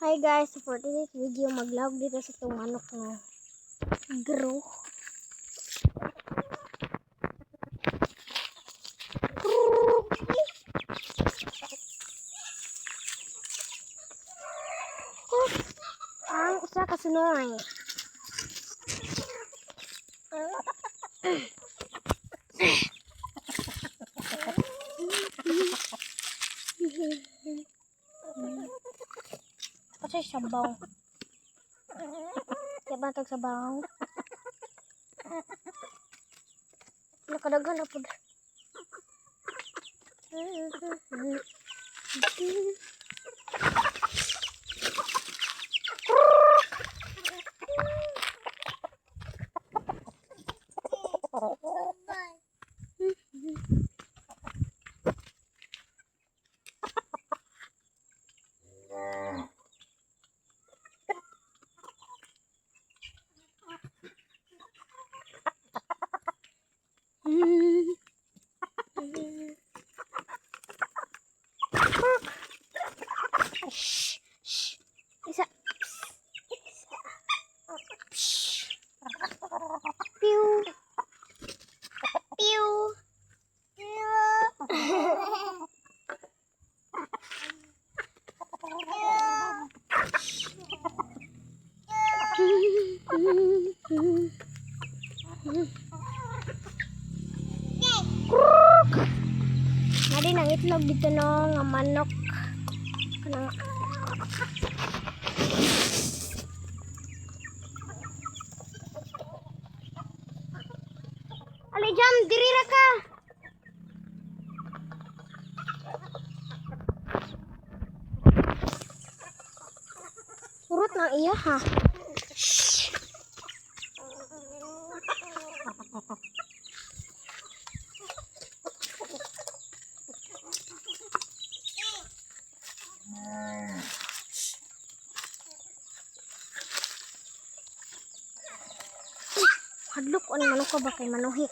Hi guys, for today's video maglawag dito sa itong manok na grow. Ang isa kasunoy. Kasi sabaw. Kaya ba itong sabaw? Nakadagan na po. Isa. Pew. Pew. Nadi nang itlog dito no nga manok. Kanang Ali jam diri ra ka. Surut na iya ha. Shh. Hadlok on manok ko ba kay manuhi.